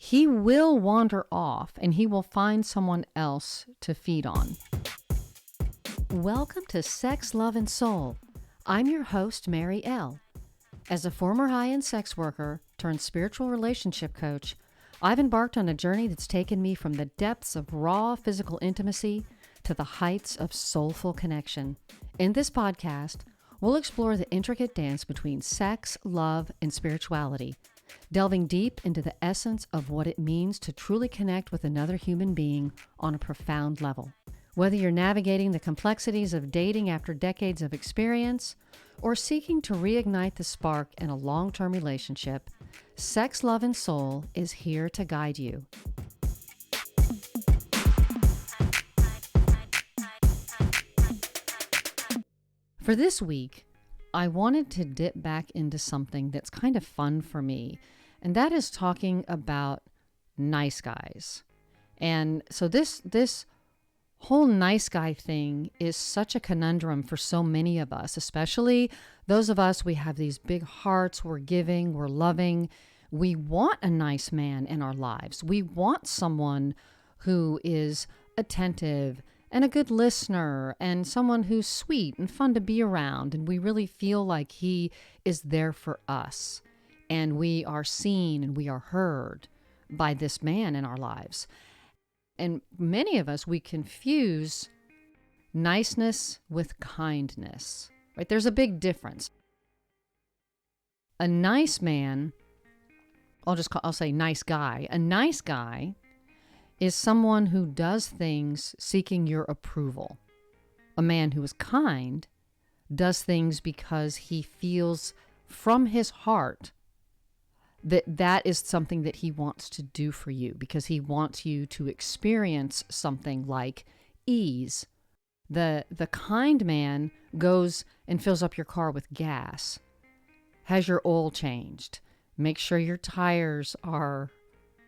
he will wander off and he will find someone else to feed on. Welcome to Sex, Love, and Soul. I'm your host, Mary L. As a former high-end sex worker turned spiritual relationship coach, I've embarked on a journey that's taken me from the depths of raw physical intimacy to the heights of soulful connection. In this podcast, we'll explore the intricate dance between sex, love, and spirituality, delving deep into the essence of what it means to truly connect with another human being on a profound level. Whether you're navigating the complexities of dating after decades of experience or seeking to reignite the spark in a long-term relationship, Sex, Love, and Soul is here to guide you. For this week, I wanted to dip back into something that's kind of fun for me, and that is talking about nice guys. And so this whole nice guy thing is such a conundrum for so many of us, especially those of us, we have these big hearts, we're giving, we're loving. We want a nice man in our lives. We want someone who is attentive and a good listener and someone who's sweet and fun to be around. And we really feel like he is there for us and we are seen and we are heard by this man in our lives. And many of us, we confuse niceness with kindness, right? There's a big difference. A nice man, I'll say nice guy. A nice guy is someone who does things seeking your approval. A man who is kind does things because he feels from his heart that is something that he wants to do for you, because he wants you to experience something like ease. The kind man goes and fills up your car with gas, has your oil changed, make sure your tires are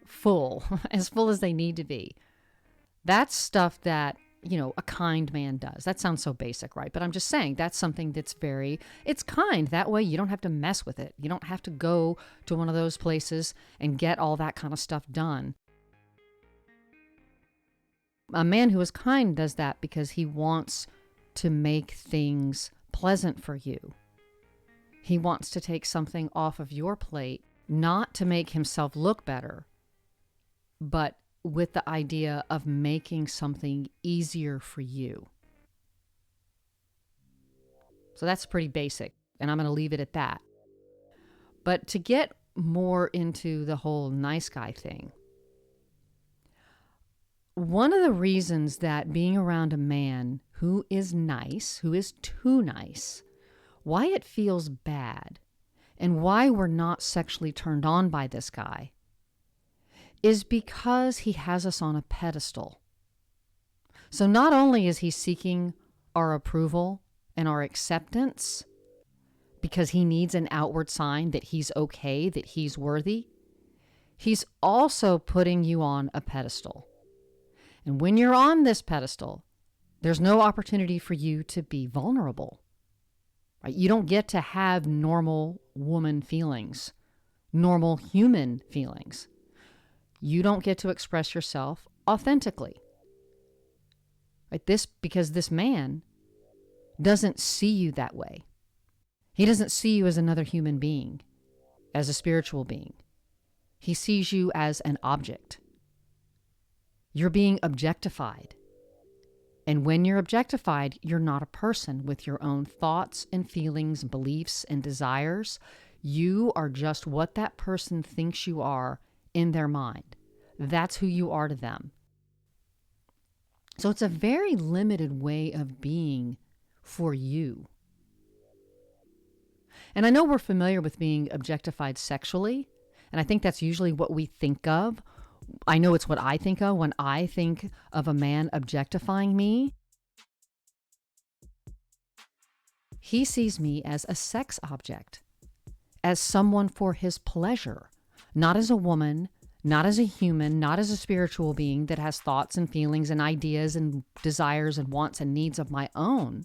full, as full as they need to be. That's stuff that, a kind man does. That sounds so basic, right? But I'm just saying that's something that's it's kind. That way you don't have to mess with it. You don't have to go to one of those places and get all that kind of stuff done. A man who is kind does that because he wants to make things pleasant for you. He wants to take something off of your plate, not to make himself look better, but with the idea of making something easier for you. So that's pretty basic, and I'm going to leave it at that. But to get more into the whole nice guy thing, one of the reasons that being around a man who is nice, who is too nice, why it feels bad, and why we're not sexually turned on by this guy, is because he has us on a pedestal. So not only is he seeking our approval and our acceptance because he needs an outward sign that he's okay, that he's worthy, he's also putting you on a pedestal. And when you're on this pedestal, there's no opportunity for you to be vulnerable. Right? You don't get to have normal woman feelings, normal human feelings. You don't get to express yourself authentically. Right? Because this man doesn't see you that way. He doesn't see you as another human being, as a spiritual being. He sees you as an object. You're being objectified. And when you're objectified, you're not a person with your own thoughts and feelings, beliefs and desires. You are just what that person thinks you are in their mind. That's who you are to them. So it's a very limited way of being for you. And I know we're familiar with being objectified sexually, and I think that's usually what we think of. I know it's what I think of when I think of a man objectifying me. He sees me as a sex object, as someone for his pleasure, not as a woman, not as a human, not as a spiritual being that has thoughts and feelings and ideas and desires and wants and needs of my own,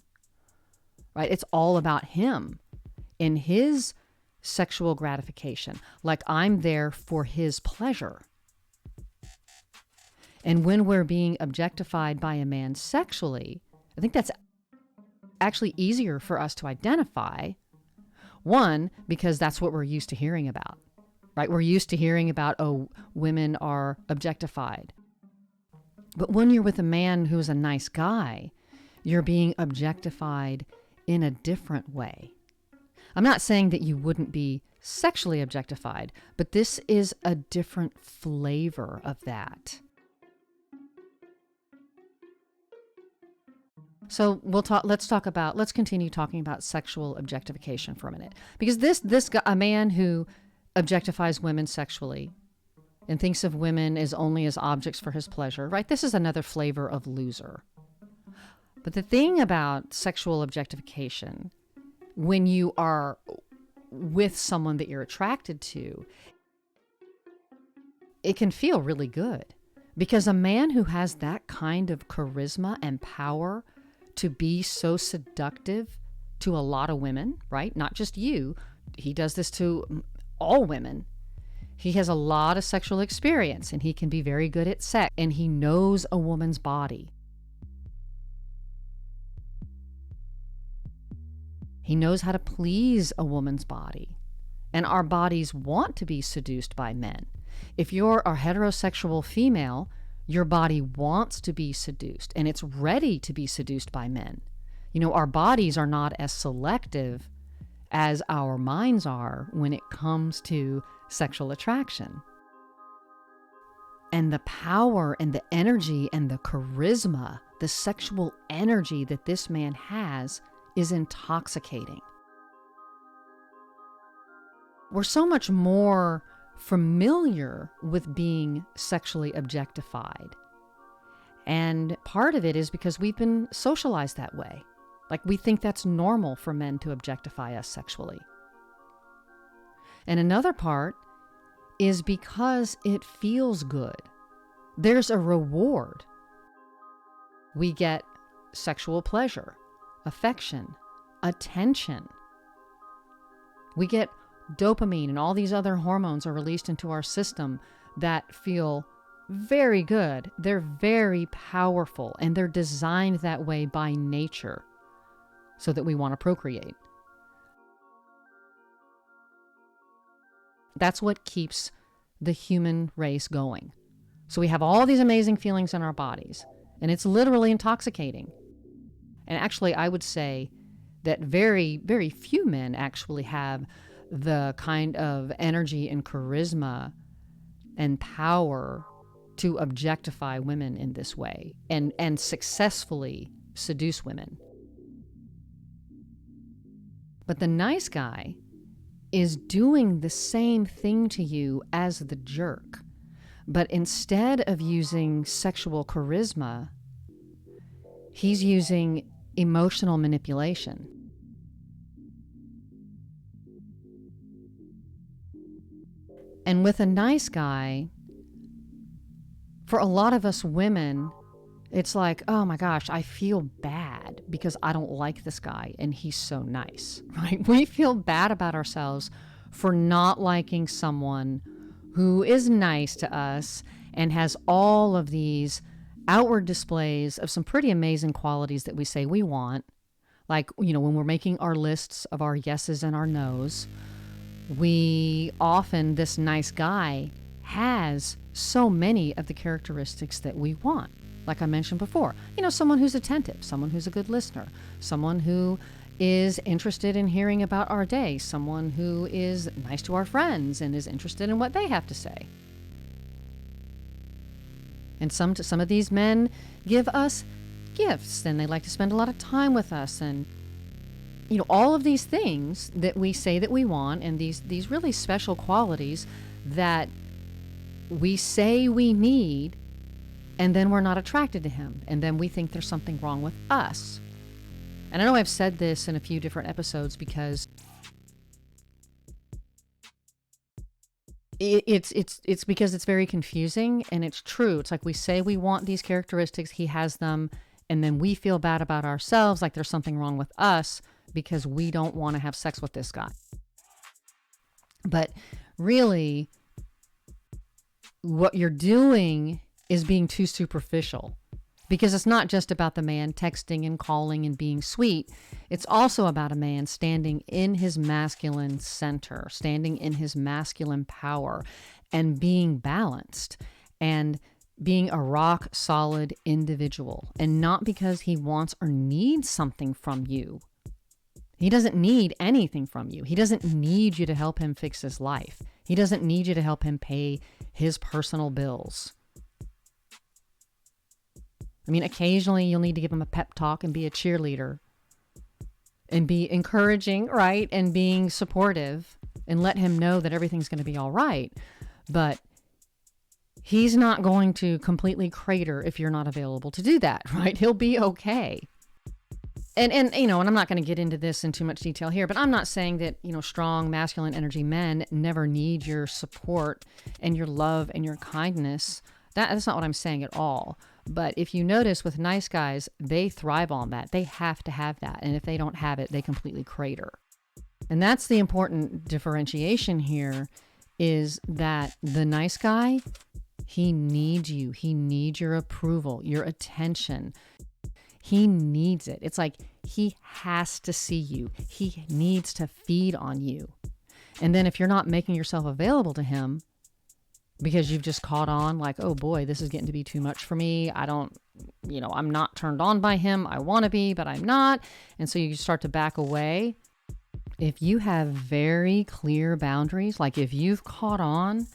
right? It's all about him in his sexual gratification. Like I'm there for his pleasure. And when we're being objectified by a man sexually, I think that's actually easier for us to identify. One, because that's what we're used to hearing about, right? We're used to hearing about, oh, women are objectified. But when you're with a man who's a nice guy, you're being objectified in a different way. I'm not saying that you wouldn't be sexually objectified, but this is a different flavor of that. So let's continue talking about sexual objectification for a minute. Because this guy, a man who objectifies women sexually and thinks of women as only as objects for his pleasure, right? This is another flavor of loser. But the thing about sexual objectification, when you are with someone that you're attracted to, it can feel really good. Because a man who has that kind of charisma and power to be so seductive to a lot of women, right? Not just you. He does this to all women. He has a lot of sexual experience and he can be very good at sex and he knows a woman's body. He knows how to please a woman's body. And our bodies want to be seduced by men. If you're a heterosexual female, your body wants to be seduced and it's ready to be seduced by men. You know, our bodies are not as selective as our minds are when it comes to sexual attraction. And the power and the energy and the charisma, the sexual energy that this man has is intoxicating. We're so much more familiar with being sexually objectified. And part of it is because we've been socialized that way. Like we think that's normal for men to objectify us sexually. And another part is because it feels good. There's a reward. We get sexual pleasure, affection, attention. We get dopamine and all these other hormones are released into our system that feel very good. They're very powerful and they're designed that way by nature so that we want to procreate. That's what keeps the human race going. So we have all these amazing feelings in our bodies and it's literally intoxicating. And actually, I would say that very, very few men actually have the kind of energy and charisma and power to objectify women in this way and successfully seduce women. But the nice guy is doing the same thing to you as the jerk. But instead of using sexual charisma, he's using emotional manipulation. And with a nice guy, for a lot of us women, it's like, oh my gosh, I feel bad because I don't like this guy and he's so nice, right? We feel bad about ourselves for not liking someone who is nice to us and has all of these outward displays of some pretty amazing qualities that we say we want. Like, you know, when we're making our lists of our yeses and our nos, this nice guy has so many of the characteristics that we want. Like I mentioned before, you know, someone who's attentive, someone who's a good listener, someone who is interested in hearing about our day, someone who is nice to our friends and is interested in what they have to say. And some of these men give us gifts and they like to spend a lot of time with us, and you know, all of these things that we say that we want, and these really special qualities that we say we need, and then we're not attracted to him, and then we think there's something wrong with us. And I know I've said this in a few different episodes because it's because it's very confusing, and it's true. It's like we say we want these characteristics, he has them, and then we feel bad about ourselves, like there's something wrong with us because we don't want to have sex with this guy. But really, what you're doing is being too superficial. Because it's not just about the man texting and calling and being sweet. It's also about a man standing in his masculine center, standing in his masculine power, and being balanced and being a rock solid individual. And not because he wants or needs something from you. He doesn't need anything from you. He doesn't need you to help him fix his life. He doesn't need you to help him pay his personal bills. I mean, occasionally you'll need to give him a pep talk and be a cheerleader and be encouraging, right? And being supportive and let him know that everything's going to be all right. But he's not going to completely crater if you're not available to do that, right? He'll be okay. And I'm not going to get into this in too much detail here, but I'm not saying that, strong masculine energy men never need your support and your love and your kindness. That's not what I'm saying at all. But if you notice with nice guys, they thrive on that. They have to have that. And if they don't have it, they completely crater. And that's the important differentiation here, is that the nice guy, he needs you. He needs your approval, your attention. He needs it. It's like he has to see you. He needs to feed on you. And then if you're not making yourself available to him, because you've just caught on like, oh boy, this is getting to be too much for me. I'm not turned on by him. I want to be, but I'm not. And so you start to back away. If you have very clear boundaries, like if you've caught on, you're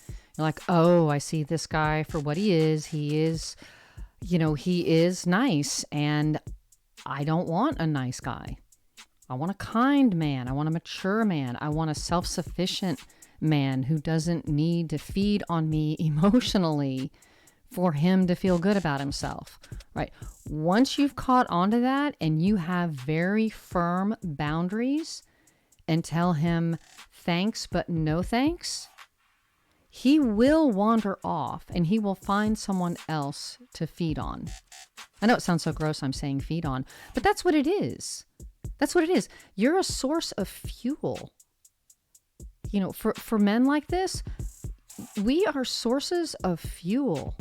like, oh, I see this guy for what he is. He is nice, and I don't want a nice guy. I want a kind man. I want a mature man. I want a self-sufficient man who doesn't need to feed on me emotionally for him to feel good about himself, right? Once you've caught onto that and you have very firm boundaries and tell him thanks, but no thanks, he will wander off and he will find someone else to feed on. I know it sounds so gross I'm saying feed on, but that's what it is. That's what it is. You're a source of fuel. For men like this, we are sources of fuel.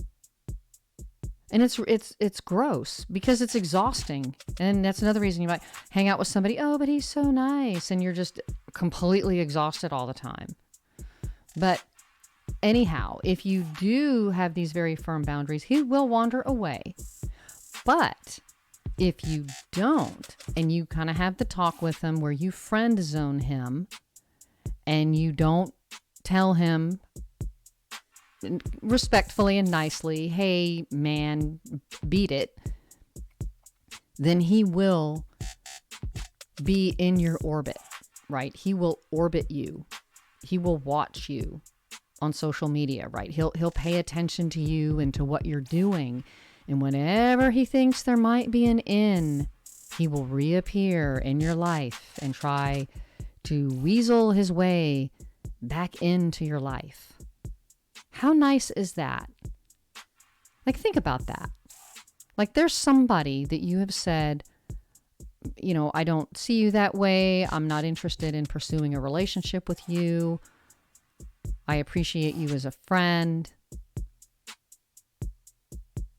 And it's gross because it's exhausting. And that's another reason you might hang out with somebody, oh, but he's so nice. And you're just completely exhausted all the time. But anyhow, if you do have these very firm boundaries, he will wander away. But if you don't, and you kind of have the talk with him where you friend zone him, and you don't tell him respectfully and nicely, hey, man, beat it, then he will be in your orbit, right? He will orbit you. He will watch you on social media, right? He'll pay attention to you and to what you're doing. And whenever he thinks there might be an in, he will reappear in your life and try to weasel his way back into your life. How nice is that? Like, think about that. Like, there's somebody that you have said, I don't see you that way. I'm not interested in pursuing a relationship with you. I appreciate you as a friend.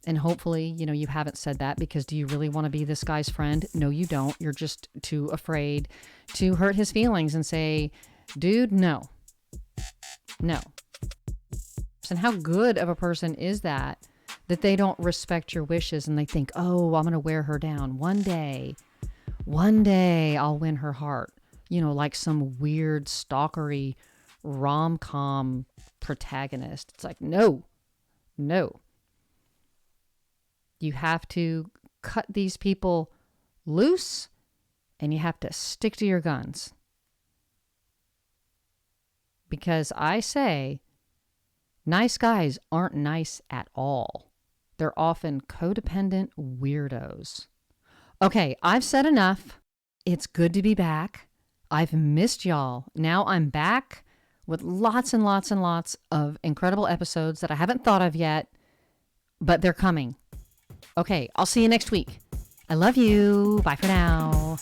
And hopefully, you haven't said that because do you really want to be this guy's friend? No, you don't. You're just too afraid to hurt his feelings and say, dude, no. And how good of a person is that they don't respect your wishes and they think, oh, I'm going to wear her down. One day I'll win her heart. Like some weird stalkery rom-com protagonist. It's like, no. You have to cut these people loose and you have to stick to your guns. Because I say, nice guys aren't nice at all. They're often codependent weirdos. Okay, I've said enough. It's good to be back. I've missed y'all. Now I'm back with lots and lots and lots of incredible episodes that I haven't thought of yet, but they're coming. Okay, I'll see you next week. I love you. Bye for now.